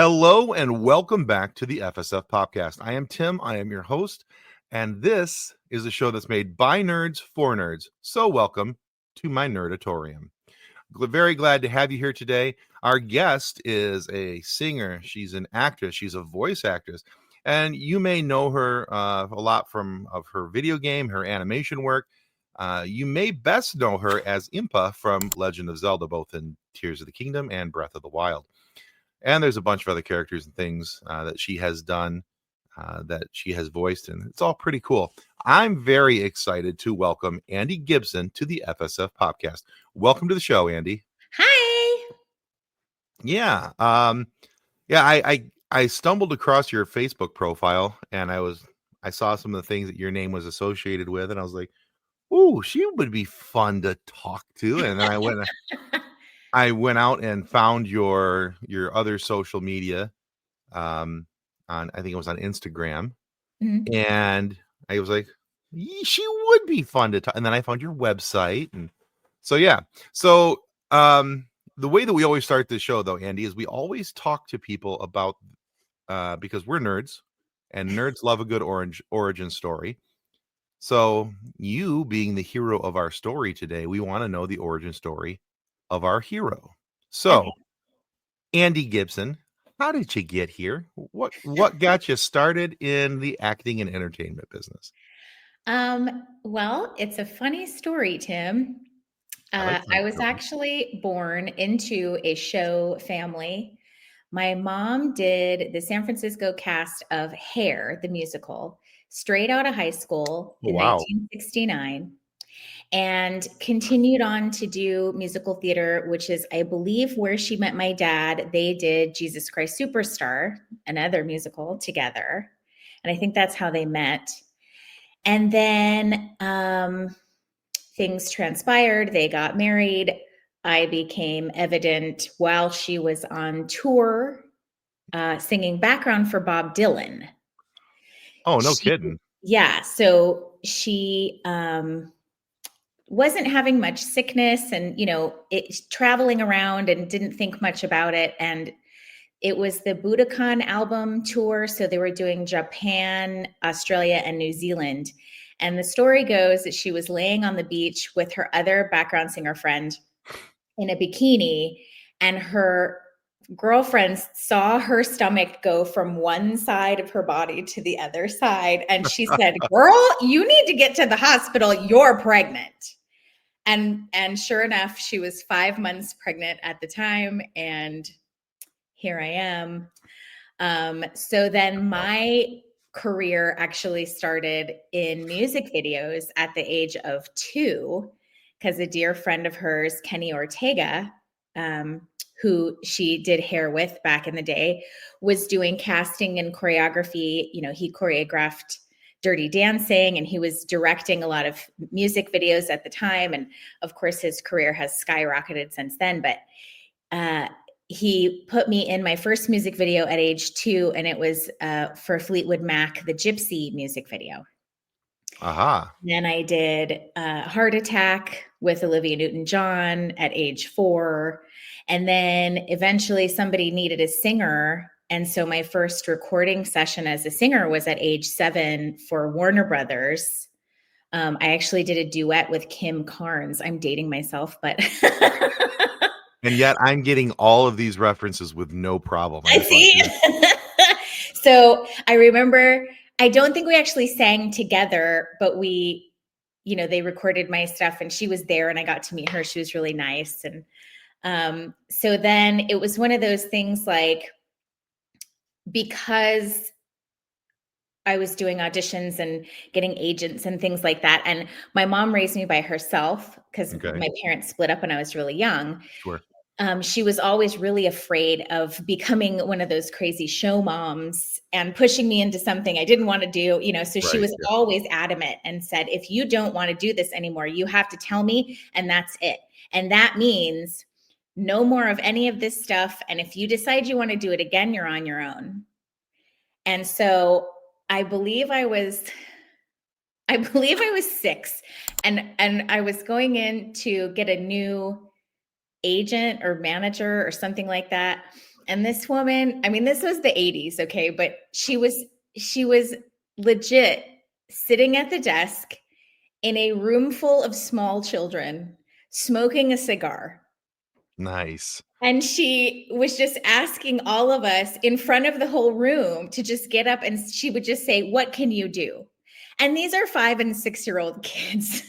Hello and welcome back to the FSF Podcast. I am Tim. I am your host, and this is a show that's made by nerds for nerds. So welcome to my Nerdatorium. Very glad to have you here today. Our guest is a singer. She's an actress. She's a voice actress, and you may know her a lot from her video game, her animation work. You may best know her as Impa from Legend of Zelda, both in Tears of the Kingdom and Breath of the Wild. And there's a bunch of other characters and things that she has done, that she has voiced, and it's all pretty cool. I'm very excited to welcome Andi Gibson to the FSF Podcast. Welcome to the show, Andi. Hi. Yeah. I stumbled across your Facebook profile, and I saw some of the things that your name was associated with, and I was like, "Ooh, she would be fun to talk to." And then I went out and found your other social media, on I think it was on Instagram, and I was like, she would be fun to talk. And then I found your website, and so yeah. So the way that we always start this show, though, Andi, is we always talk to people about because we're nerds, and nerds love a good origin story. So you being the hero of our story today, we want to know the origin story of our hero. So, Andi Gibson, how did you get here? What got you started in the acting and entertainment business? Well, it's a funny story, Tim. I was actually born into a show family. My mom did the San Francisco cast of Hair, the musical, straight out of high school in 1969. And continued on to do musical theater, which is, I believe, where she met my dad. They did Jesus Christ Superstar, another musical, together. And I think that's how they met. And then things transpired. They got married. I became evident while she was on tour singing background for Bob Dylan. Oh, no kidding. Yeah. So she wasn't having much sickness and, traveling around and didn't think much about it. And it was the Budokan album tour. So they were doing Japan, Australia, and New Zealand. And the story goes that she was laying on the beach with her other background singer friend in a bikini, and her girlfriends saw her stomach go from one side of her body to the other side. And she said, "Girl, you need to get to the hospital. You're pregnant." And sure enough, she was 5 months pregnant at the time. And here I am. So then my career actually started in music videos at the age of 2, because a dear friend of hers, Kenny Ortega, who she did Hair with back in the day, was doing casting and choreography. He choreographed Dirty Dancing, and he was directing a lot of music videos at the time. And of course, his career has skyrocketed since then. But he put me in my first music video at age 2, and it was for Fleetwood Mac, the Gypsy music video. Then I did Heart Attack with Olivia Newton-John at age 4. And then eventually somebody needed a singer. And so my first recording session as a singer was at age 7 for Warner Brothers. I actually did a duet with Kim Carnes. I'm dating myself, but... And yet I'm getting all of these references with no problem. I see. So I remember, I don't think we actually sang together, but we, they recorded my stuff and she was there and I got to meet her. She was really nice. And so then it was one of those things, like, because I was doing auditions and getting agents and things like that. And my mom raised me by herself because my parents split up when I was really young. Sure. She was always really afraid of becoming one of those crazy show moms and pushing me into something I didn't want to do, so she was always adamant and said, "If you don't want to do this anymore, you have to tell me, and that's it. And that means no more of any of this stuff. And if you decide you want to do it again, you're on your own." And so I believe I was 6, and I was going in to get a new agent or manager or something like that. And this woman, I mean, this was the 80s, okay, but she was legit sitting at the desk in a room full of small children smoking a cigar. Nice. And she was just asking all of us in front of the whole room to just get up, and she would just say, "What can you do?" And these are 5 and 6-year-old kids.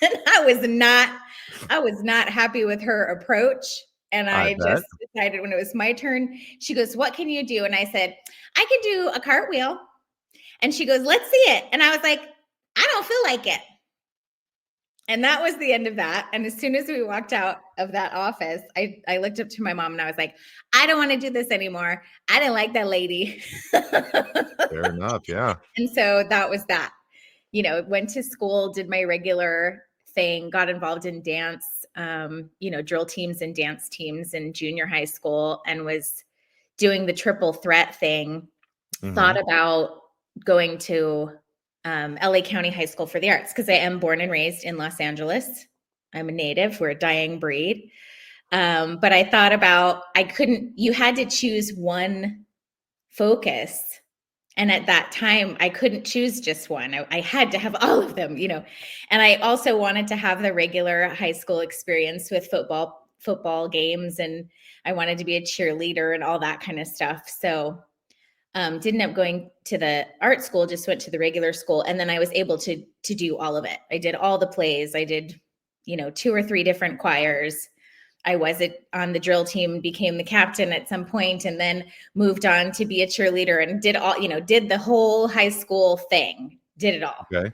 And I was not happy with her approach. And I I bet. just decided when it was my turn, she goes, "What can you do?" And I said, "I can do a cartwheel." And she goes, "Let's see it." And I was like, "I don't feel like it." And that was the end of that. And as soon as we walked out of that office, I looked up to my mom and I was like, "I don't want to do this anymore. I didn't like that lady." Fair enough. Yeah. And so that was that. You know, went to school, did my regular thing, got involved in dance, drill teams and dance teams in junior high school, and was doing the triple threat thing. Thought about going to LA County High School for the Arts because I am born and raised in Los Angeles. I'm a native. We're a dying breed. But I thought about, you had to choose one focus. And at that time, I couldn't choose just one. I had to have all of them, And I also wanted to have the regular high school experience with football games. And I wanted to be a cheerleader and all that kind of stuff. So didn't end up going to the art school, just went to the regular school. And then I was able to do all of it. I did all the plays. I did, 2 or 3 different choirs. I was on the drill team, became the captain at some point, and then moved on to be a cheerleader and did the whole high school thing, did it all. Okay.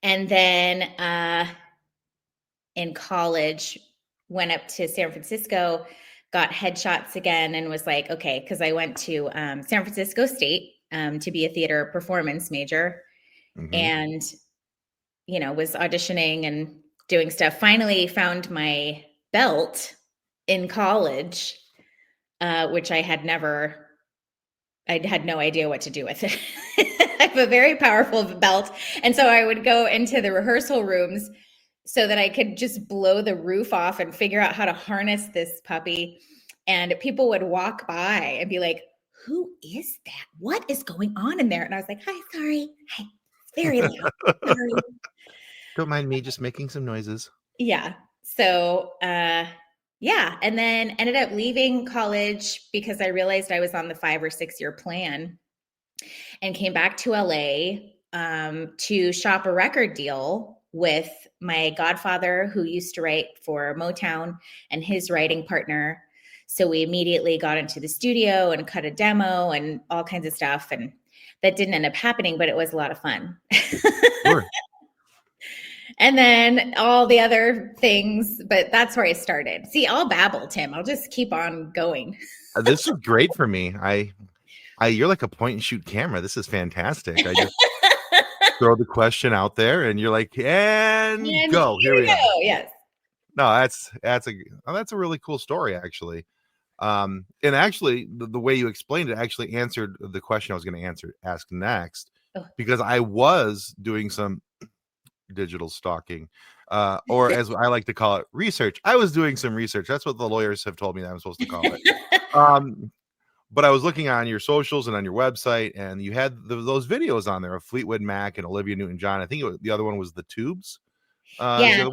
And then in college, went up to San Francisco, got headshots again, and was like, okay, because I went to San Francisco State to be a theater performance major, and, was auditioning and doing stuff. Finally found my belt in college, which I had no idea what to do with it. I have a very powerful belt. And so I would go into the rehearsal rooms so that I could just blow the roof off and figure out how to harness this puppy. And people would walk by and be like, "Who is that? What is going on in there?" And I was like, "Hi, sorry. Hi, it's very loud. Sorry." Don't mind me just making some noises. Yeah. So, yeah. And then ended up leaving college because I realized I was on the 5 or 6 year plan, and came back to LA to shop a record deal with my godfather, who used to write for Motown, and his writing partner. So we immediately got into the studio and cut a demo and all kinds of stuff. And that didn't end up happening, but it was a lot of fun. Sure. And then all the other things, but that's where I started. See, I'll babble, Tim. I'll just keep on going. This is great for me. You're like a point and shoot camera. This is fantastic. I just throw the question out there, and you're like, and go. Here we go. Yes. No, that's a really cool story, actually. And actually, the way you explained it actually answered the question I was going to ask next, because I was doing some digital stalking, or as I like to call it, research. I was doing some research. That's what the lawyers have told me that I'm supposed to call it. But I was looking on your socials and on your website, and you had those videos on there of Fleetwood Mac and Olivia Newton-John. I think the other one was the Tubes. Yeah.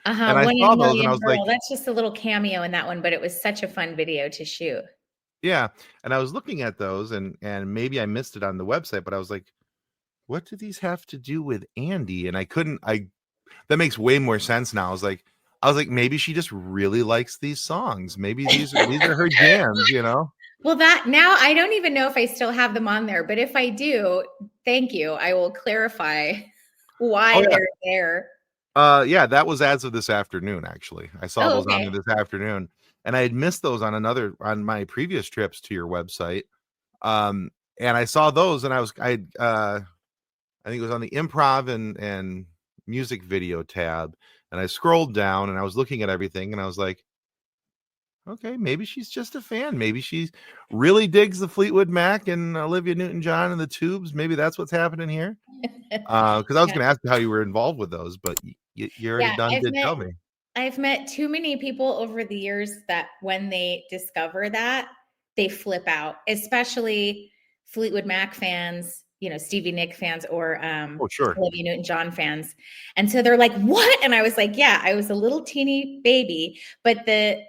And I saw those, and I was like, that's just a little cameo in that one, but it was such a fun video to shoot. Yeah. And I was looking at those, and maybe I missed it on the website, but I was like, what do these have to do with Andi? And that makes way more sense now. I was like, maybe she just really likes these songs. Maybe these are her jams, Well, now I don't even know if I still have them on there, but if I do, thank you. I will clarify why they're there. Yeah, that was as of this afternoon, actually. I saw those on there this afternoon, and I had missed those on my previous trips to your website. And I saw those, and I think it was on the improv and music video tab, and I scrolled down and I was looking at everything, and I was like, okay, maybe she's just a fan. Maybe she really digs the Fleetwood Mac and Olivia Newton-John and the Tubes. Maybe that's what's happening here. Because I was going to ask you how you were involved with those, but you already did tell me. I've met too many people over the years that when they discover that, they flip out, especially Fleetwood Mac fans, Stevie Nicks fans, or Oh, sure. Olivia Newton-John fans. And so they're like, "What?" And I was like, "Yeah, I was a little teeny baby." But the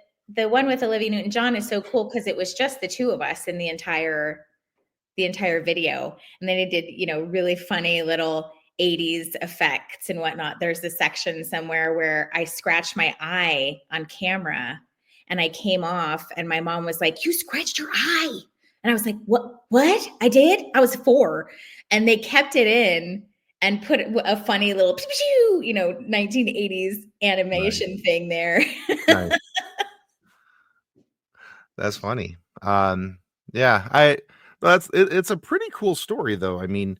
one with Olivia Newton-John is so cool because it was just the two of us in the entire video. And then they did, really funny little 80s effects and whatnot. There's a section somewhere where I scratched my eye on camera and I came off, and my mom was like, "You scratched your eye." And I was like, What? I did? I was 4. And they kept it in and put a funny little 1980s Nice. animation thing there. Nice. That's funny. Yeah, it's a pretty cool story though. To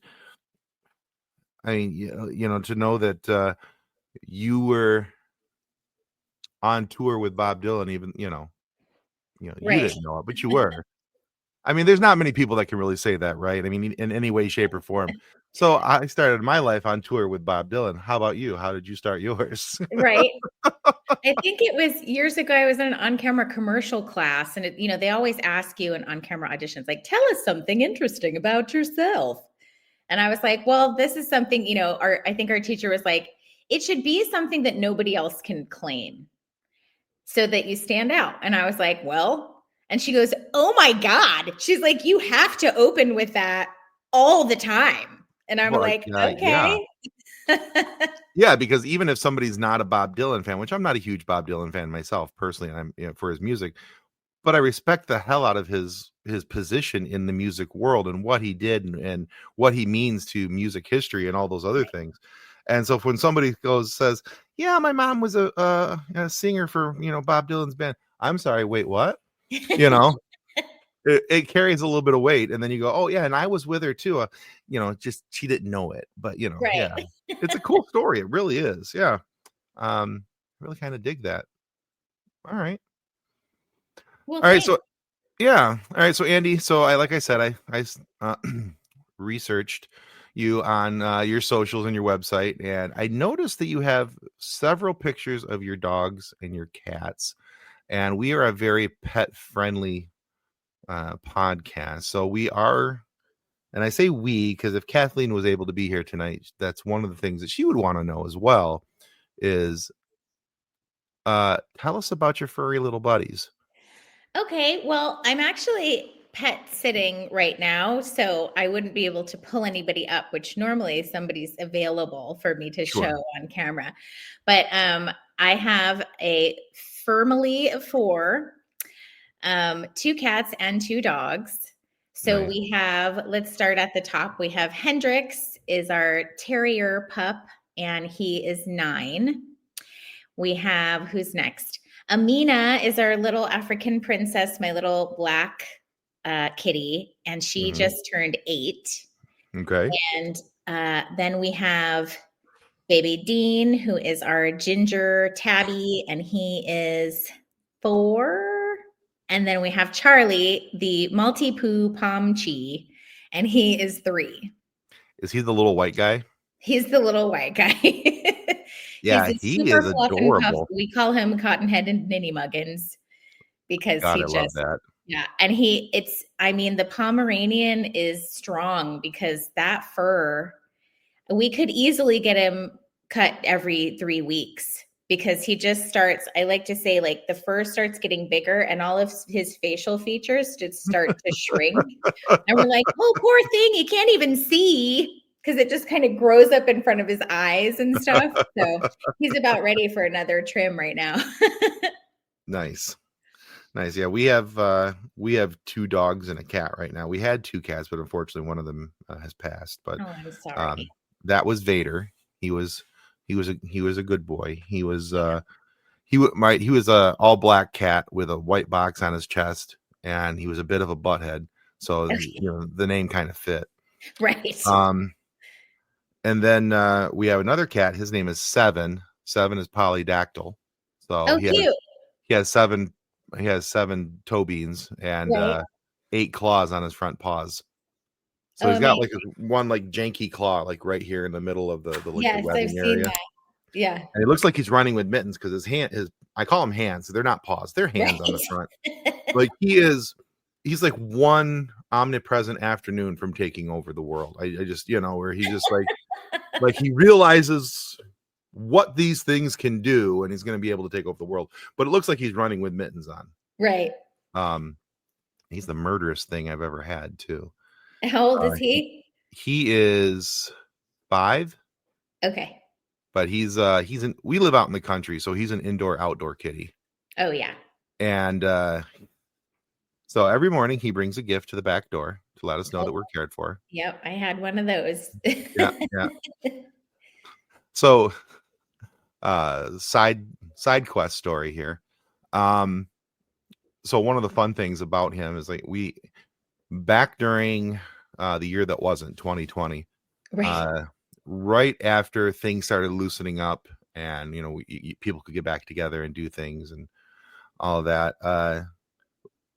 know that you were on tour with Bob Dylan, even, you Right. didn't know it, but you were. I mean, there's not many people that can really say that, right? I mean, in any way, shape, or form. So I started my life on tour with Bob Dylan. How about you? How did you start yours? Right. I think it was years ago. I was in an on-camera commercial class, and they always ask you in on-camera auditions, like, "Tell us something interesting about yourself." And I was like, "Well, this is something, I think our teacher was like, it should be something that nobody else can claim, so that you stand out." And I was like, "Well," and she goes, "Oh my God." She's like, "You have to open with that all the time." And I'm Well, like, yeah. "Okay." Yeah, because even if somebody's not a Bob Dylan fan, which I'm not a huge Bob Dylan fan myself personally, and I'm, for his music, but I respect the hell out of his position in the music world and what he did and what he means to music history and all those other things. And so when somebody says, "Yeah, my mom was a singer for, Bob Dylan's band." I'm sorry, wait, what? You know, it carries a little bit of weight, and then you go, "Oh yeah, and I was with her too." Just she didn't know it, but Right. yeah, it's a cool story. It really is. Yeah, really kind of dig that. All right, Well, all right. thanks. So yeah. All right. So Andy, like I said, researched you on your socials and your website, and I noticed that you have several pictures of your dogs and your cats, and we are a very pet friendly podcast. So we are, and I say we because if Kathleen was able to be here tonight, that's one of the things that she would want to know as well. Is tell us about your furry little buddies. Okay, well, I'm actually pet sitting right now, so I wouldn't be able to pull anybody up, which normally somebody's available for me to show Sure. on camera. But I have a family of 4, 2 cats and 2 dogs. So Nice. we have, let's start at the top. We have Hendrix is our terrier pup, and he is 9. We have, who's next? Amina is our little African princess, my little black kitty, and she Hmm. just turned 8. Okay. And then we have baby Dean, who is our ginger tabby, and he is 4. And then we have Charlie, the Maltipoo Pomchi, and he is 3. Is he the little white guy? He's the little white guy. He's Yeah, a he super is fluff and puff. adorable. We call him Cottonhead and Ninny Muggins because God, he I love just, that. yeah. And the Pomeranian is strong because that fur, we could easily get him cut every 3 weeks because he just starts, I like to say, like, the fur starts getting bigger and all of his facial features just start to shrink. And we're like, "Oh, poor thing, he can't even see," because it just kind of grows up in front of his eyes and stuff. So he's about ready for another trim right now. Nice. Nice. Yeah, we have 2 dogs and a cat right now. We had 2 cats, but unfortunately one of them has passed. But Oh, I'm um, sorry. that was Vader. He was a good boy. He was a all black cat with a white box on his chest, and he was a bit of a butthead. So the name kind of fit. Right. Um, and then we have another cat. His name is Seven. Seven is polydactyl. So Oh, cute. he has 7 toe beans and Right. 8 claws on his front paws. So Oh, he's got amazing. like one like janky claw like right here in the middle of the like the Yes, I've webbing seen area. that. Yeah. And it looks like he's running with mittens because I call them hands. They're not paws. They're hands on the front. Like he's like one omnipresent afternoon from taking over the world. I just, where he's just like he realizes what these things can do and he's going to be able to take over the world. But it looks like he's running with mittens on. Right. He's the murderous thing I've ever had too. How old is he? He is 5. Okay. But we live out in the country, so he's an indoor-outdoor kitty. Oh yeah. And so every morning he brings a gift to the back door to let us know that we're cared for. Yep, I had one of those. Yeah. So side quest story here. So one of the fun things about him is like back during the year that wasn't 2020, right. Right after things started loosening up and people could get back together and do things and all of that,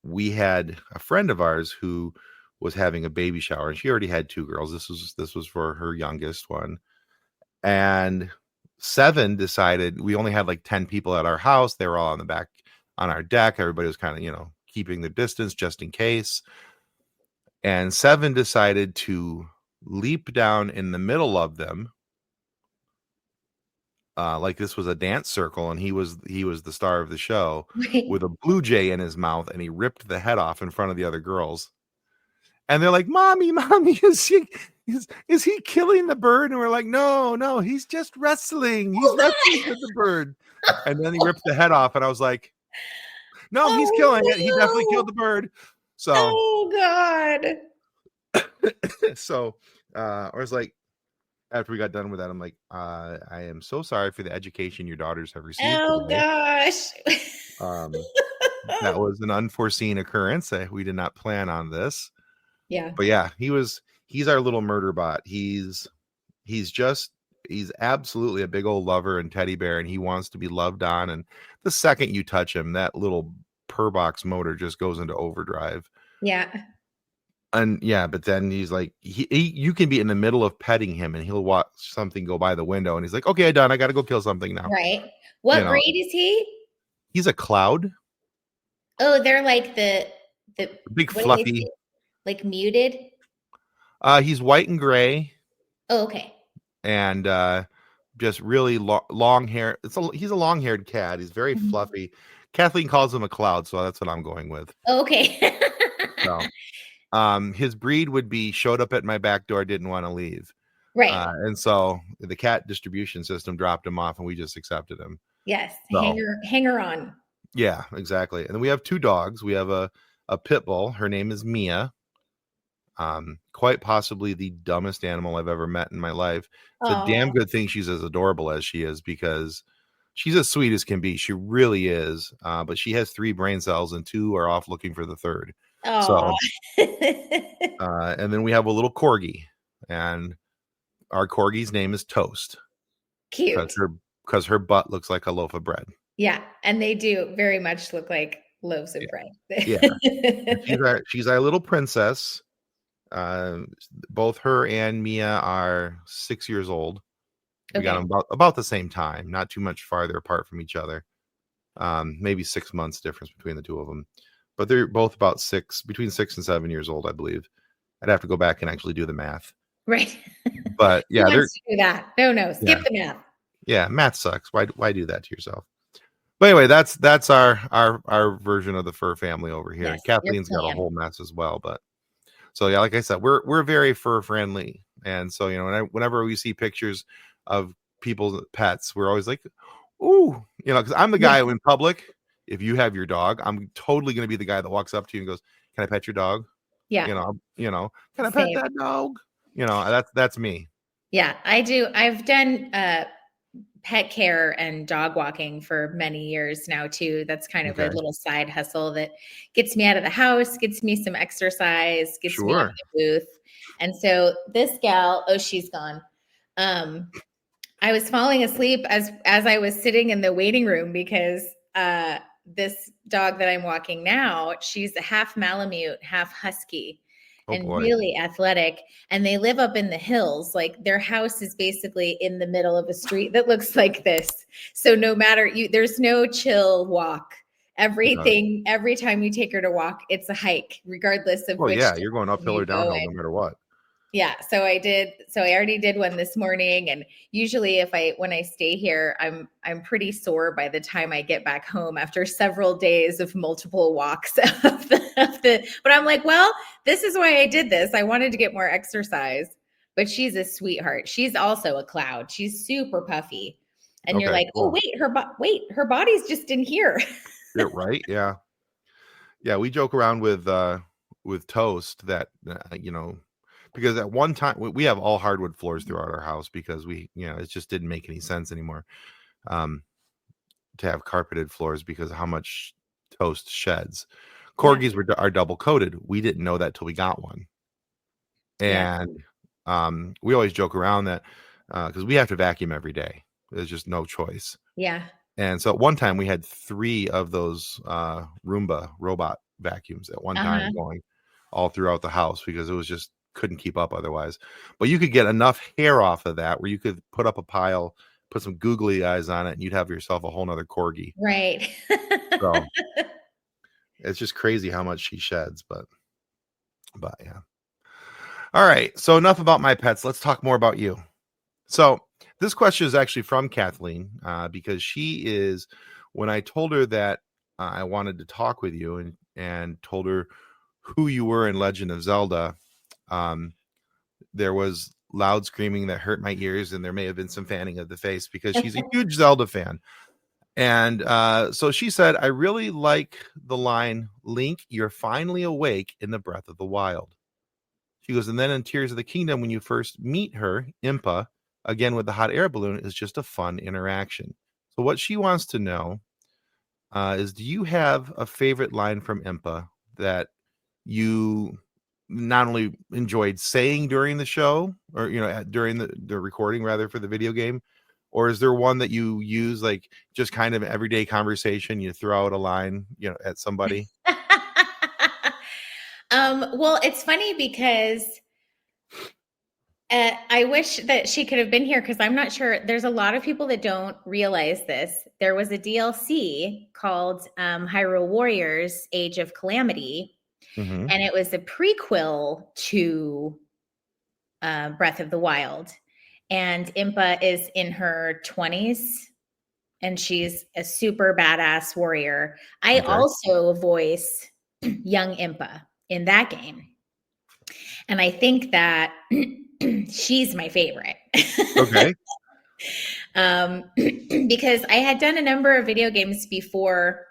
we had a friend of ours who was having a baby shower, and she already had 2 girls. This was for her youngest one. And 7 decided, we only had like 10 people at our house. They were all on the back on our deck. Everybody was kind of, keeping their distance just in case. And 7 decided to leap down in the middle of them, like this was a dance circle, and he was the star of the show, with a blue jay in his mouth, and he ripped the head off in front of the other girls. And they're like, mommy, is he killing the bird? And we're like, no, he's just wrestling. He's wrestling with the bird. And then he ripped the head off, and I was like, no, he's killing it. He definitely killed the bird. So, oh God. So I was like, after we got done with that, I'm like, I am so sorry for the education your daughters have received. Oh today. Gosh. That was an unforeseen occurrence. We did not plan on this. Yeah. But yeah, he's our little murder bot. He's absolutely a big old lover and teddy bear, and he wants to be loved on. And the second you touch him, that little purr box motor just goes into overdrive. Yeah. And yeah, but then he's like, you can be in the middle of petting him and he'll watch something go by the window and he's like, okay, I'm done. I got to go kill something now. Right. What breed is he? He's a cloud. Oh, they're like the big fluffy, like muted. He's white and gray. Oh, okay. And just really long hair. He's a long-haired cat. He's very fluffy. Kathleen calls him a cloud, so that's what I'm going with. Okay. So, his breed would be showed up at my back door, didn't want to leave. Right. And so the cat distribution system dropped him off and we just accepted him. Yes. So, hanger on. Yeah, exactly. And then we have 2 dogs. We have a pit bull. Her name is Mia. Quite possibly the dumbest animal I've ever met in my life. It's a damn good thing she's as adorable as she is, because she's as sweet as can be. She really is. But she has 3 brain cells and 2 are off looking for the 3rd. So, and then we have a little corgi, and our corgi's name is Toast. Cute. Because her butt looks like a loaf of bread. Yeah, and they do very much look like loaves of bread. Yeah, she's our little princess. Both her and Mia are 6 years old. We got them about the same time, not too much farther apart from each other. Maybe 6 months difference between the 2 of them. But they're both about between 6 and 7 years old, I believe. I'd have to go back and actually do the math. Right. But yeah, they're do that. No, skip the math. Yeah, math sucks. Why do that to yourself? But anyway, that's our version of the fur family over here. Yes, Kathleen's got a whole mess as well. But so yeah, like I said, we're very fur friendly, and so whenever we see pictures of people's pets, we're always like, ooh, because I'm the guy who in public. If you have your dog, I'm totally going to be the guy that walks up to you and goes, "Can I pet your dog?" Yeah. Can I pet that dog? That's me. Yeah, I do. I've done pet care and dog walking for many years now too. That's kind of a little side hustle that gets me out of the house, gets me some exercise, gets me out of the booth. And so this gal, she's gone. I was falling asleep as I was sitting in the waiting room because this dog that I'm walking now, she's a half Malamute, half Husky. Oh and boy. really athletic. And they live up in the hills. Like their house is basically in the middle of a street that looks like this. So no matter there's no chill walk. Everything, every time you take her to walk, it's a hike, regardless of Well, which yeah, you're going direction uphill you or go downhill no in. matter what. Yeah, so I did. So I already did one this morning, and usually, when I stay here, I'm pretty sore by the time I get back home after several days of multiple walks But I'm like, well, this is why I did this. I wanted to get more exercise. But she's a sweetheart. She's also a cloud. She's super puffy, and you're Okay, like, oh cool. wait, her body's just in here. You're right. Yeah. Yeah, we joke around with Toast that because at one time we have all hardwood floors throughout our house because it just didn't make any sense anymore um to have carpeted floors because of how much Toast sheds. Yeah, Corgis are double coated. We didn't know that till we got one. yeah, And we always joke around that because we have to vacuum every day. There's just no choice. yeah. And so at one time we had 3 of those Roomba robot vacuums at one time Uh-huh. going all throughout the house because it was just couldn't keep up otherwise. But you could get enough hair off of that where you could put up a pile, put some googly eyes on it, and you'd have yourself a whole nother corgi. Right. So it's just crazy how much she sheds, but yeah. All right. So enough about my pets. Let's talk more about you. So this question is actually from Kathleen because she is, when I told her that I wanted to talk with you and told her who you were in Legend of Zelda, there was loud screaming that hurt my ears, and there may have been some fanning of the face because she's a huge Zelda fan. And so she said, I really like the line, Link, you're finally awake in the Breath of the Wild. She goes, and then in Tears of the Kingdom, when you first meet her, Impa, again with the hot air balloon, is just a fun interaction. So what she wants to know is, do you have a favorite line from Impa that you not only enjoyed saying during the show or, during the recording rather for the video game, or is there one that you use like just kind of everyday conversation? You throw out a line, at somebody. Well, it's funny because I wish that she could have been here because I'm not sure. There's a lot of people that don't realize this. There was a DLC called Hyrule Warriors: Age of Calamity, Mm-hmm. and it was a prequel to Breath of the Wild. And Impa is in her 20s, and she's a super badass warrior. I Okay. also voice young Impa in that game. And I think that she's my favorite. Okay. Because I had done a number of video games before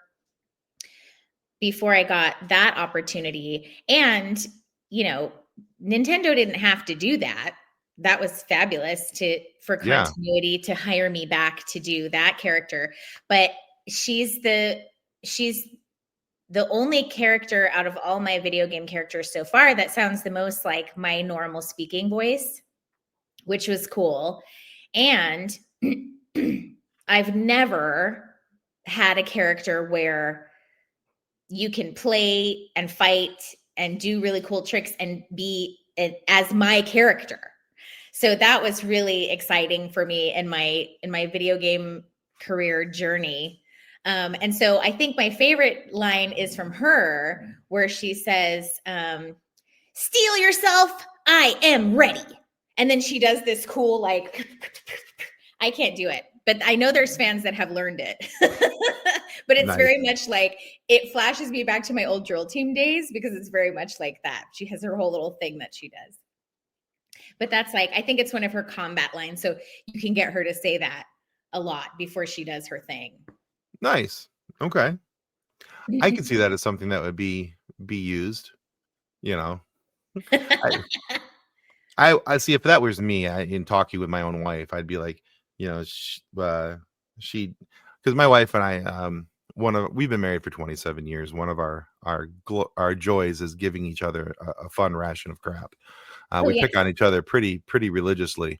I got that opportunity. And, Nintendo didn't have to do that. That was fabulous for continuity to hire me back to do that character. But she's the only character out of all my video game characters so far that sounds the most like my normal speaking voice, which was cool. And I've never had a character where you can play and fight and do really cool tricks and be as my character. So that was really exciting for me in my video game career journey. And so I think my favorite line is from her, where she says, "Steel yourself, I am ready." And then she does this cool, like, I can't do it, but I know there's fans that have learned it. But it's Nice. very much like, it flashes me back to my old drill team days because it's very much like that. She has her whole little thing that she does. But that's like, I think it's one of her combat lines. So you can get her to say that a lot before she does her thing. Nice. Okay. I can see that as something that would be used, I see if that was me in talking with my own wife, I'd be like, she, because my wife and I, we've been married for 27 years. One of our joys is giving each other a fun ration of crap. We pick on each other pretty religiously.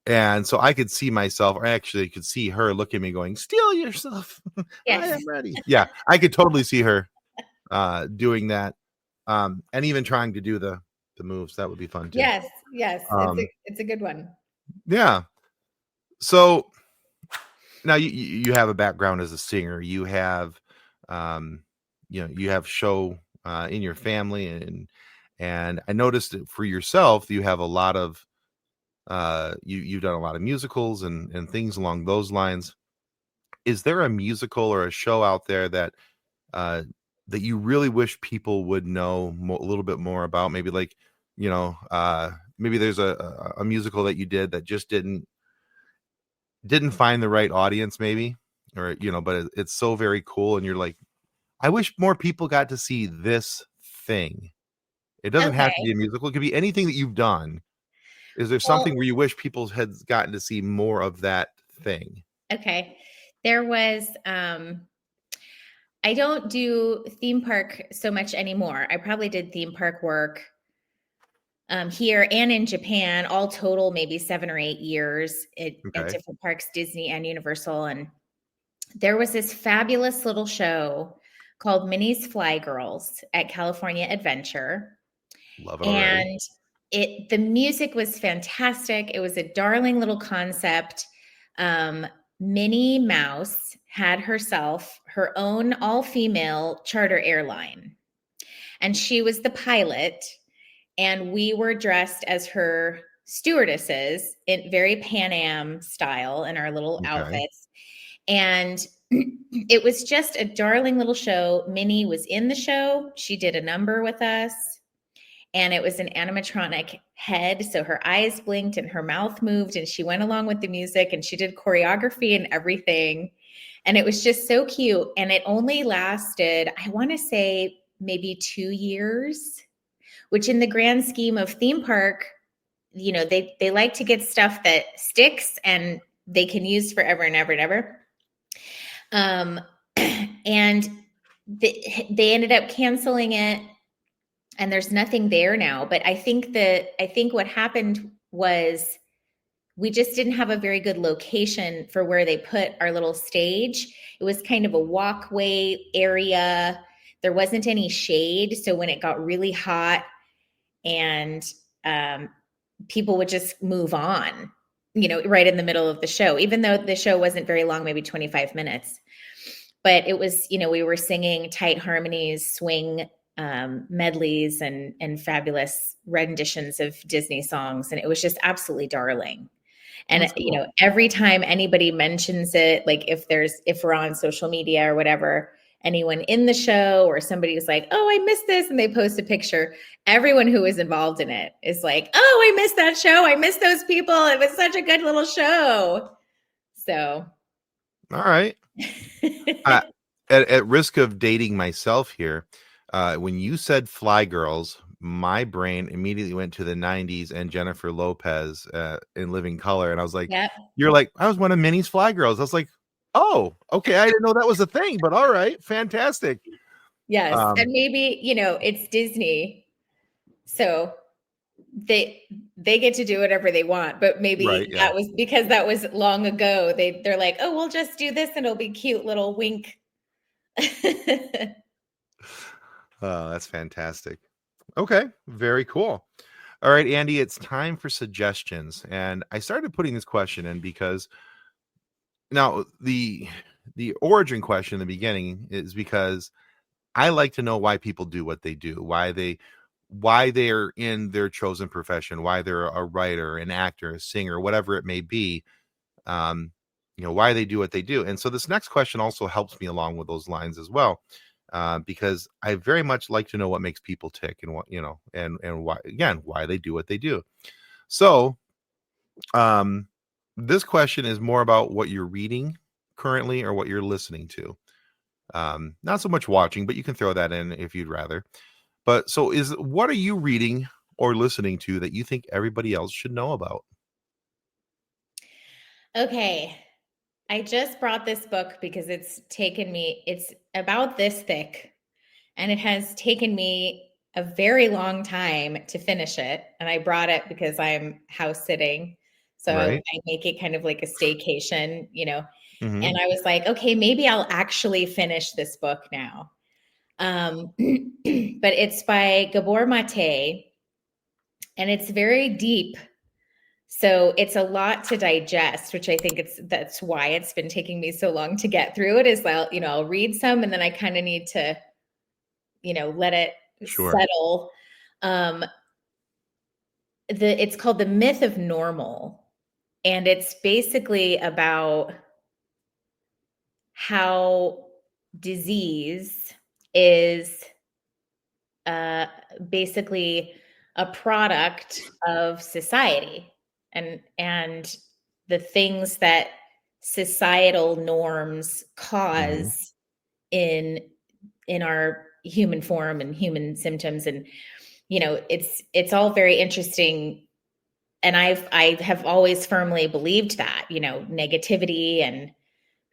And so I could see myself, or actually could see her look at me going, "Steel yourself. Yes. I am ready." Yeah, I could totally see her doing that. And even trying to do The Moves. That would be fun too. Yes, yes, Um, it's a good one. yeah. So now you have a background as a singer. You have, um, you have show in your family, and I noticed that for yourself, you have a lot of you've done a lot of musicals and things along those lines. Is there a musical or a show out there uh, that you really wish people would know a little bit more about? Maybe like, maybe there's a musical that you did that just didn't find the right audience, maybe, or but it's so very cool, and you're like, I wish more people got to see this thing. It doesn't have to Okay. be a musical; it could be anything that you've done. Is there Well, something where you wish people had gotten to see more of that thing? okay. There was I don't do theme park so much anymore. I probably did theme park work here and in Japan, all total maybe 7 or 8 years at Okay, different parks, Disney and Universal. And there was this fabulous little show called Minnie's Fly Girls at California Adventure. love it already. And the music was fantastic. It was a darling little concept. Minnie Mouse had herself her own all-female charter airline, and she was the pilot, and we were dressed as her stewardesses in very Pan Am style in our little Okay, outfits. And it was just a darling little show. Minnie was in the show. She did a number with us, and it was an animatronic head. So her eyes blinked and her mouth moved, and she went along with the music, and she did choreography and everything. And it was just so cute. And it only lasted, I want to say, maybe 2 years, which in the grand scheme of theme park, they like to get stuff that sticks and they can use forever and ever and ever. And they ended up canceling it, and there's nothing there now. But I think what happened was we just didn't have a very good location for where they put our little stage. It was kind of a walkway area. There wasn't any shade, so when it got really hot and people would just move on, right in the middle of the show, even though the show wasn't very long, maybe 25 minutes. But it was, we were singing tight harmonies, swing medleys, and fabulous renditions of Disney songs. And it was just absolutely darling. And, that's cool. every time anybody mentions it, like if we're on social media or whatever, anyone in the show or somebody's like, oh, I missed this, and they post a picture, everyone who was involved in it is like, oh, I missed that show. I missed those people. It was such a good little show. So. All right. Uh, at risk of dating myself here, when you said Fly Girls, my brain immediately went to the 90s and Jennifer Lopez in Living Color. And I was like, Yep. you're like, I was one of Minnie's Fly Girls. I was like, oh, okay. I didn't know that was a thing, but all right. Fantastic. Yes. And maybe, it's Disney, so they get to do whatever they want, but maybe Right. Yeah. that was because that was long ago. They're like, oh, we'll just do this and it'll be cute little wink. Oh, that's fantastic. Okay. Very cool. All right, Andy, it's time for suggestions. And I started putting this question in because now the origin question in the beginning is because I like to know why people do what they do, why they're in their chosen profession, why they're a writer, an actor, a singer, whatever it may be. Why they do what they do. And so this next question also helps me along with those lines as well. Because I very much like to know what makes people tick and what, and why, again, why they do what they do. So, this question is more about what you're reading currently or what you're listening to. Not so much watching, but you can throw that in if you'd rather. But so what are you reading or listening to that you think everybody else should know about? Okay. I just brought this book because it's about this thick, and it has taken me a very long time to finish it. And I brought it because I'm house sitting. So Right. I make it kind of like a staycation, Mm-hmm. and I was like, okay, maybe I'll actually finish this book now. But it's by Gabor Mate, and it's very deep. So it's a lot to digest, which I think that's why it's been taking me so long to get through it. Is I'll read some and then I kind of need to, let it Sure. settle. It's called The Myth of Normal, and it's basically about how disease is basically a product of society, and the things that societal norms cause in our human form and human symptoms. And it's all very interesting, and I have always firmly believed that negativity and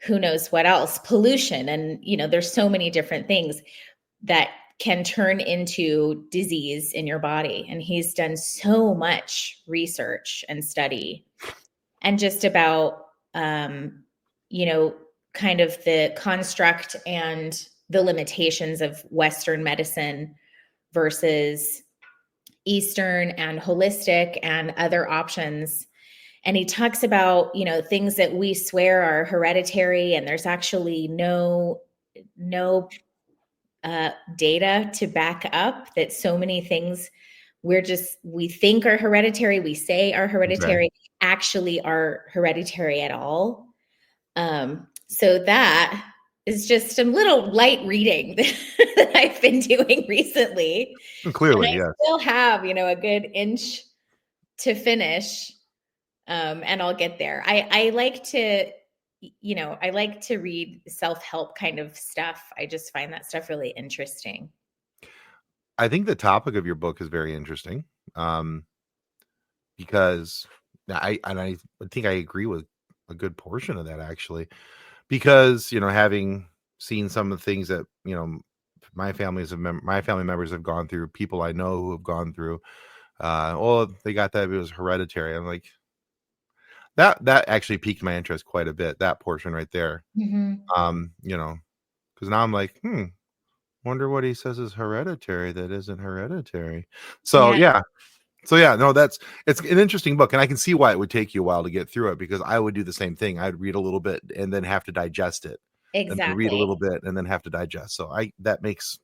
who knows what else, pollution, and there's so many different things that can turn into disease in your body. And he's done so much research and study, and just about kind of the construct and the limitations of Western medicine versus Eastern and holistic and other options. And he talks about things that we swear are hereditary, and there's actually no data to back up that. So many things we think are hereditary, we say are hereditary, actually are hereditary at all. So that is just some little light reading that I've been doing recently. Clearly, and I yes. still have a good inch to finish, and I'll get there. I like to read self-help kind of stuff. I just find that stuff really interesting. I think the topic of your book is very interesting, because I think I agree with a good portion of that, actually, because having seen some of the things that my family members have gone through, people I know who have gone through, they got that, it was hereditary. I'm like, that actually piqued my interest quite a bit, that portion right there. Because now I'm like, wonder what he says is hereditary that isn't hereditary. So yeah. No, it's an interesting book, and I can see why it would take you a while to get through it, because I would do the same thing. I'd read a little bit and then have to digest it. And then read a little bit and then have to digest. So that makes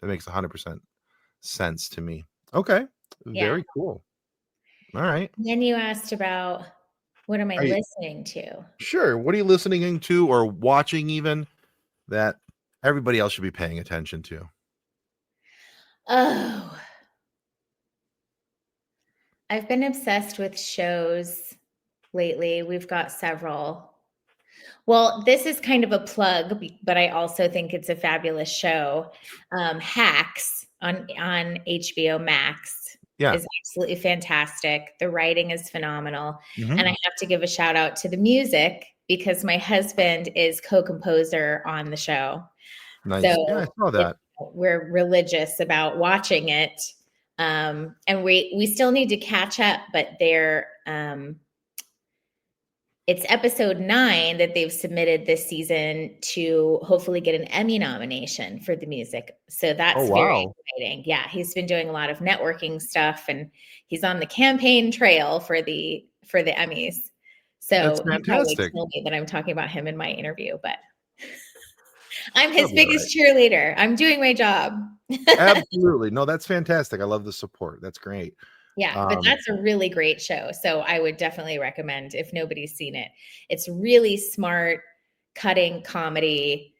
100% sense to me. Okay. Very cool. All right. Then you asked about what am I listening to? Sure. What are you listening to or watching even that everybody else should be paying attention to? Oh, I've been obsessed with shows lately. We've got several. Well, this is kind of a plug, but I also think it's a fabulous show. Hacks on HBO Max is absolutely fantastic. The writing is phenomenal. And I have to give a shout out to the music, because my husband is co-composer on the show. Nice. So I saw that. We're religious about watching it. And we still need to catch up, but it's episode 9 that they've submitted this season to hopefully get an Emmy nomination for the music. So that's very exciting. Yeah, he's been doing a lot of networking stuff, and he's on the campaign trail for the Emmys. So that's fantastic. Tell me that I'm talking about him in my interview, but I'm his biggest cheerleader. I'm doing my job. Absolutely. No, that's fantastic. I love the support. That's great. Yeah, but that's a really great show. So I would definitely recommend, if nobody's seen it. It's really smart, cutting comedy.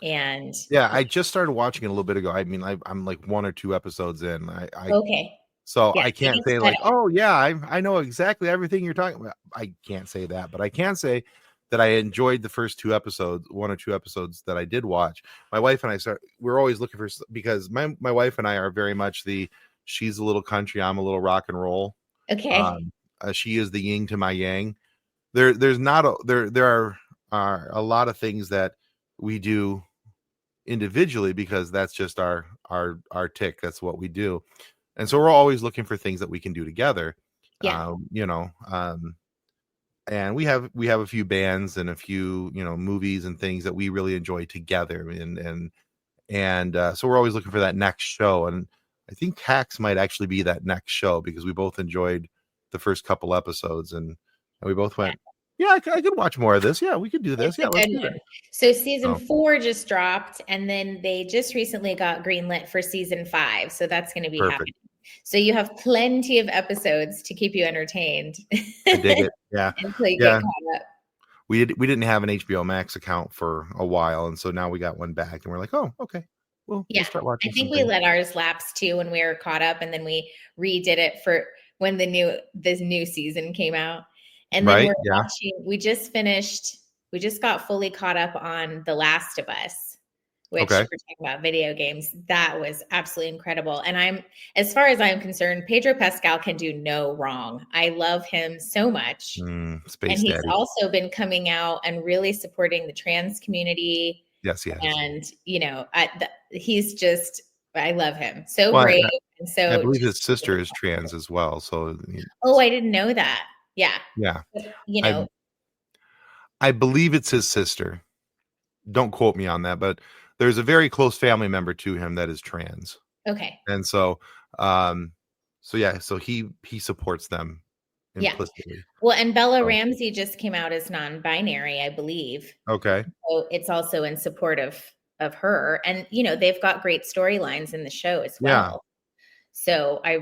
And I just started watching it a little bit ago. I mean, I'm like 1 or 2 episodes in. Okay. So I can't say like, oh yeah, I know exactly everything you're talking about. I can't say that, but I can say that I enjoyed the first 2 episodes, 1 or 2 episodes that I did watch. My wife and I we're always looking for, because my wife and I are very much she's a little country, I'm a little rock and roll. Okay. She is the yin to my yang. There are a lot of things that we do individually, because that's just our tick. That's what we do. And so we're always looking for things that we can do together. And we have a few bands and a few, movies and things that we really enjoy together. And so we're always looking for that next show. And I think Hacks might actually be that next show because we both enjoyed the first couple episodes and we both Yeah. went, yeah, I could watch more of this. Yeah, we could do this. It's Yeah, a let's good do one. that. So season So 4 just dropped, and then they just recently got greenlit for season 5. So that's going to be perfect. happening. So you have plenty of episodes to keep you entertained. I dig it. Yeah. Until you Yeah. get caught up. We didn't have an HBO Max account for a while, and so now we got one back, and we're like, oh, okay, we'll start I watching some think we things. let ours lapse too when we were caught up, and then we redid it for when this new season came out. And then Right? we're Yeah. watching. We just got fully caught up on The Last of Us, which Okay. we're talking about video games. That was absolutely incredible. And as far as I'm concerned, Pedro Pascal can do no wrong. I love him so much. Space And he's Daddy. also been coming out and really supporting the trans community. Yes, he has. And, he's just, I love him. So Well, brave. And I so, believe his sister is trans as well. So oh, I didn't know that. Yeah. yeah, But, I believe it's his sister. Don't quote me on that, but there's a very close family member to him that is trans. okay. And so so he supports them implicitly. Yeah. Well, and Bella Ramsey just came out as non-binary, I believe. Okay. So it's also in support of her. And, they've got great storylines in the show as well. Yeah. So I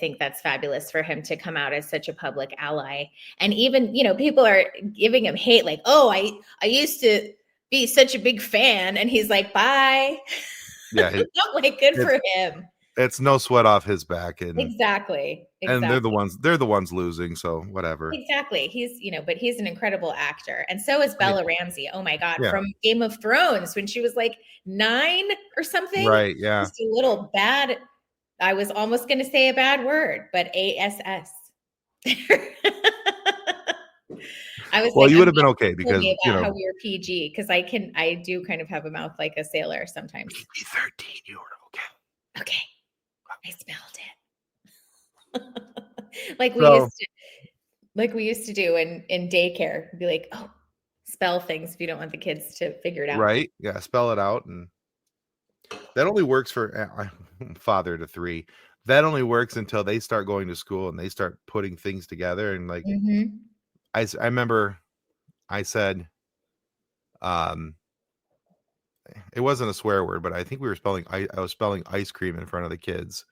think that's fabulous for him to come out as such a public ally. And even, people are giving him hate, like, oh, I used to be such a big fan. And he's like, bye. Yeah. Like, good for him. It's no sweat off his back. Exactly. And they're the ones losing. So whatever. Exactly. He's, but he's an incredible actor. And so is Bella Ramsey. Oh my God. Yeah. From Game of Thrones when she was like 9 or something. Right. Yeah. Just a little bad. I was almost going to say a bad word, but ASS. Well, you would have been okay because how we were PG, because I do kind of have a mouth like a sailor sometimes. PG-13, you were okay. Okay. I spelled it. like we used to do in daycare. Be like, oh, spell things if you don't want the kids to figure it out. Right. Yeah. Spell it out. And that only works for father to 3. That only works until they start going to school and they start putting things together. And like, I remember I said, it wasn't a swear word, but I think I was spelling ice cream in front of the kids.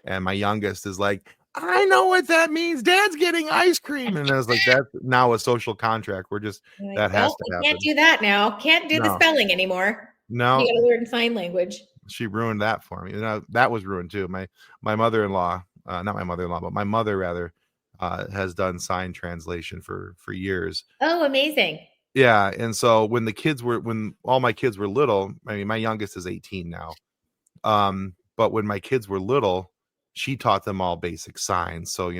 And my youngest is like, I know what that means. Dad's getting ice cream. And I was like, that's now a social contract. We're just, like, that has to happen. Can't do that now. Can't do the spelling anymore. No. You got to learn sign language. She ruined that for me. That was ruined too. My mother-in-law, not my mother-in-law, but my mother rather, has done sign translation for years. Oh, amazing. Yeah. And so when all my kids were little, I mean, my youngest is 18 now. But when my kids were little, she taught them all basic signs. So,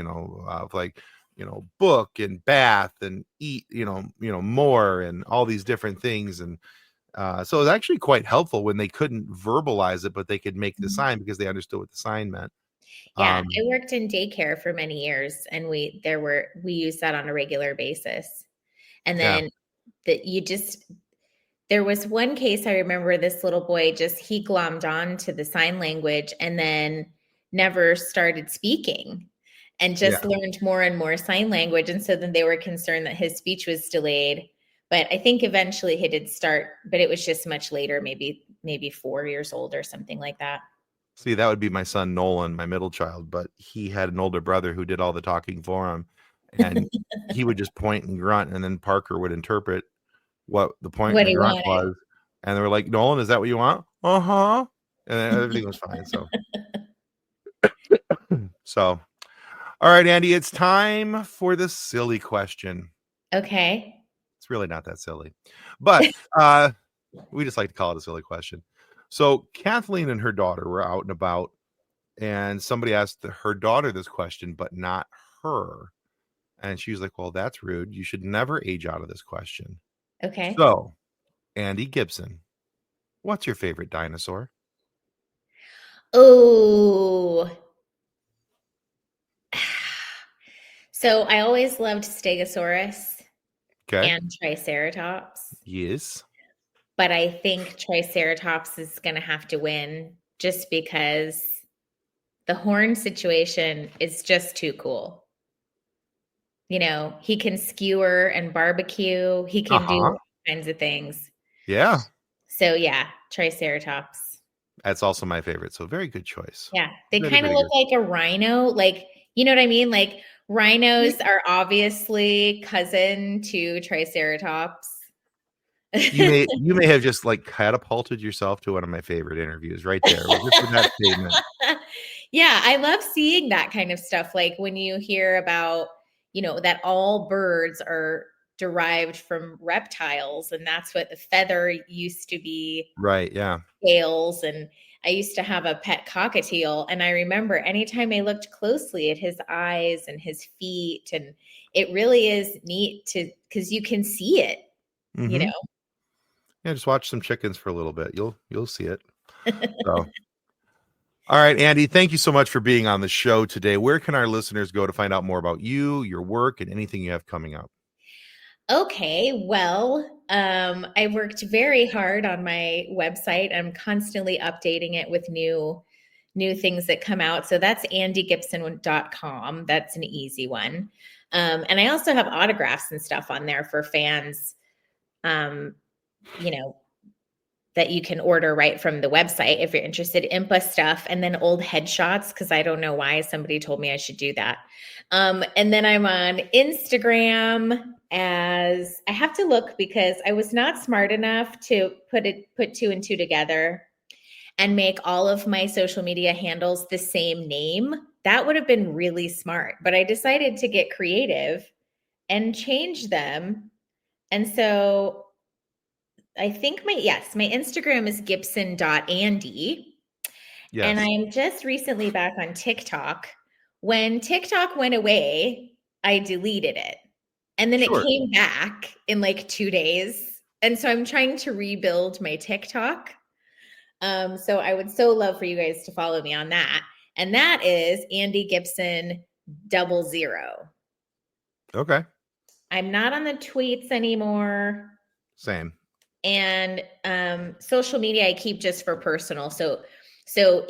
book and bath and eat, more and all these different things. And so it was actually quite helpful when they couldn't verbalize it, but they could make the sign because they understood what the sign meant. Yeah, I worked in daycare for many years, and we used that on a regular basis. And then there was one case I remember, this little boy he glommed on to the sign language and then never started speaking and just learned more and more sign language. And so then they were concerned that his speech was delayed. But I think eventually he did start, but it was just much later, maybe 4 years old or something like that. See, that would be my son, Nolan, my middle child, but he had an older brother who did all the talking for him. And he would just point and grunt, and then Parker would interpret what the point and grunt was. And they were like, Nolan, is that what you want? Uh-huh. And then everything was fine. So, all right, Andi, it's time for the silly question. Okay. It's really not that silly, but we just like to call it a silly question. So Kathleen and her daughter were out and about, and somebody asked her daughter this question, but not her. And she was like, well, that's rude. You should never age out of this question. Okay. So, Andi Gibson, what's your favorite dinosaur? Oh. So I always loved Stegosaurus and Triceratops. Yes. But I think Triceratops is going to have to win just because The horn situation is just too cool. You know, he can skewer and barbecue. He can do Uh-huh. all kinds of things. Yeah. So yeah, Triceratops. That's also my favorite. So very good choice. Yeah, they Very, kind of very look good. like a rhino. Like, you know what I mean? Like rhinos are obviously cousin to Triceratops. You may have just like catapulted yourself to one of my favorite interviews right there. Just with that statement. Yeah, I love seeing that kind of stuff. Like when you hear about, that all birds are derived from reptiles, and that's what the feather used to be Right. Yeah. scales. And I used to have a pet cockatiel, and I remember anytime I looked closely at his eyes and his feet, and it really is neat to because you can see it, you Mm-hmm. Yeah, just watch some chickens for a little bit. You'll see it. So all right, Andy, thank you so much for being on the show today. Where can our listeners go to find out more about you, your work, and anything you have coming up? Okay, well, I worked very hard on my website. I'm constantly updating it with new things that come out. So that's andigibson.com. That's an easy one. And I also have autographs and stuff on there for fans, um, you know, that you can order right from the website if you're interested. Impa stuff, and then old headshots, because I don't know why somebody told me I should do that. And then I'm on Instagram as I have to look because I was not smart enough to put two and two together and make all of my social media handles the same name. That would have been really smart, but I decided to get creative and change them. And so I think my Instagram is gibson.andy. And Yes. I'm just recently back on TikTok. When TikTok went away, I deleted it. And then it Sure. came back in like 2 days. And so I'm trying to rebuild my TikTok. So I would so love for you guys to follow me on that. And that is Andi Gibson 00. Okay. I'm not on the tweets anymore. Same. And social media I keep just for personal. So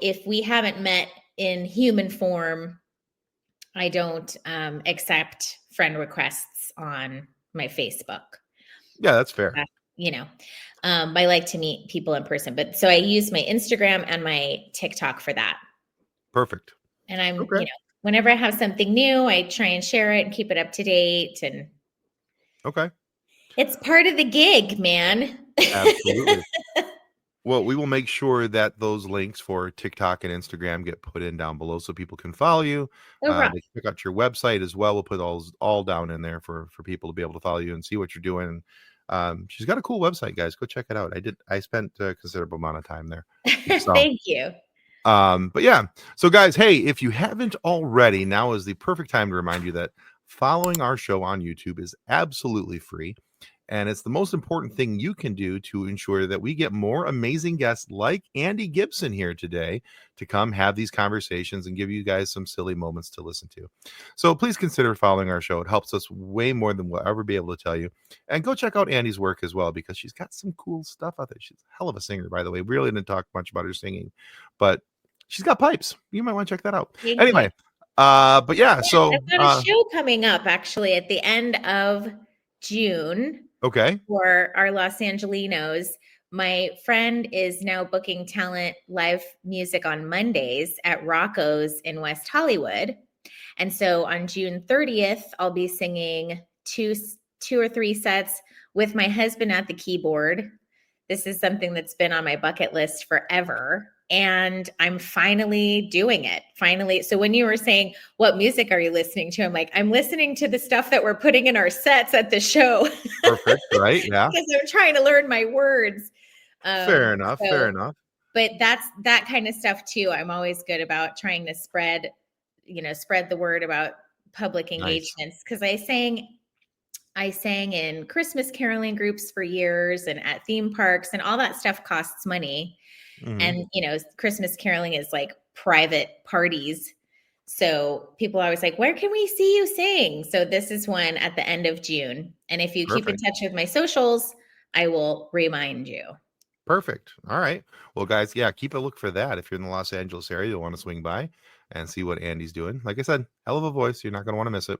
if we haven't met in human form, I don't accept friend requests on my Facebook. Yeah, that's fair. You know, I like to meet people in person, but so I use my Instagram and my TikTok for that. Perfect. And I'm, Okay. whenever I have something new, I try and share it and keep it up to date. And Okay. it's part of the gig, man. Absolutely. Well, we will make sure that those links for TikTok and Instagram get put in down below so people can follow you. Oh, right. They can check out your website as well. We'll put all down in there for people to be able to follow you and see what you're doing. She's got a cool website, guys. Go check it out. I spent a considerable amount of time there. So, Thank you. but yeah. So, guys, hey, if you haven't already, now is the perfect time to remind you that following our show on YouTube is absolutely free. And it's the most important thing you can do to ensure that we get more amazing guests like Andi Gibson here today to come have these conversations and give you guys some silly moments to listen to. So please consider following our show. It helps us way more than we'll ever be able to tell you. And go check out Andi's work as well, because she's got some cool stuff out there. She's a hell of a singer, by the way. We really didn't talk much about her singing, but she's got pipes. You might want to check that out. Thank you. Anyway, but yeah, so I've got a show coming up actually at the end of June okay. for our Los Angelinos. My friend is now booking talent live music on Mondays at Rocco's in West Hollywood. And so on June 30th, I'll be singing two or three sets with my husband at the keyboard. This is something that's been on my bucket list forever. And I'm finally doing it. Finally. So when you were saying, what music are you listening to? I'm like, I'm listening to the stuff that we're putting in our sets at the show. Perfect. Right. Yeah. Because I'm trying to learn my words. Fair enough. Fair enough. But that's that kind of stuff too. I'm always good about trying to spread the word about public engagements. Because I sang in Christmas caroling groups for years and at theme parks, and all that stuff costs money. Mm-hmm. And, Christmas caroling is like private parties. So people are always like, where can we see you sing? So this is one at the end of June. And if you keep in touch with my socials, I will remind you. Perfect. All right. Well, guys, yeah, keep a look for that. If you're in the Los Angeles area, you'll want to swing by and see what Andi's doing. Like I said, hell of a voice. You're not going to want to miss it.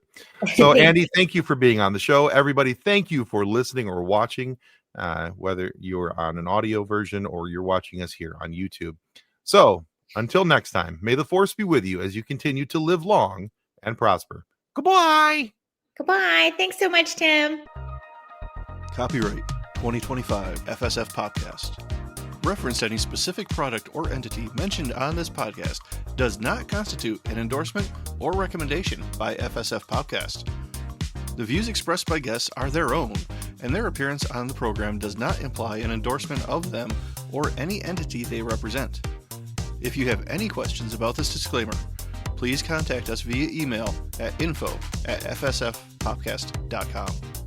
So, Andi, thank you for being on the show. Everybody, thank you for listening or watching, whether you're on an audio version or you're watching us here on YouTube. So, until next time, may the force be with you as you continue to live long and prosper. Goodbye. Goodbye. Thanks so much, Tim. Copyright 2025 FSF Podcast. Reference to any specific product or entity mentioned on this podcast does not constitute an endorsement or recommendation by FSF Podcast. The views expressed by guests are their own, and their appearance on the program does not imply an endorsement of them or any entity they represent. If you have any questions about this disclaimer, please contact us via email at info@fsfpodcast.com.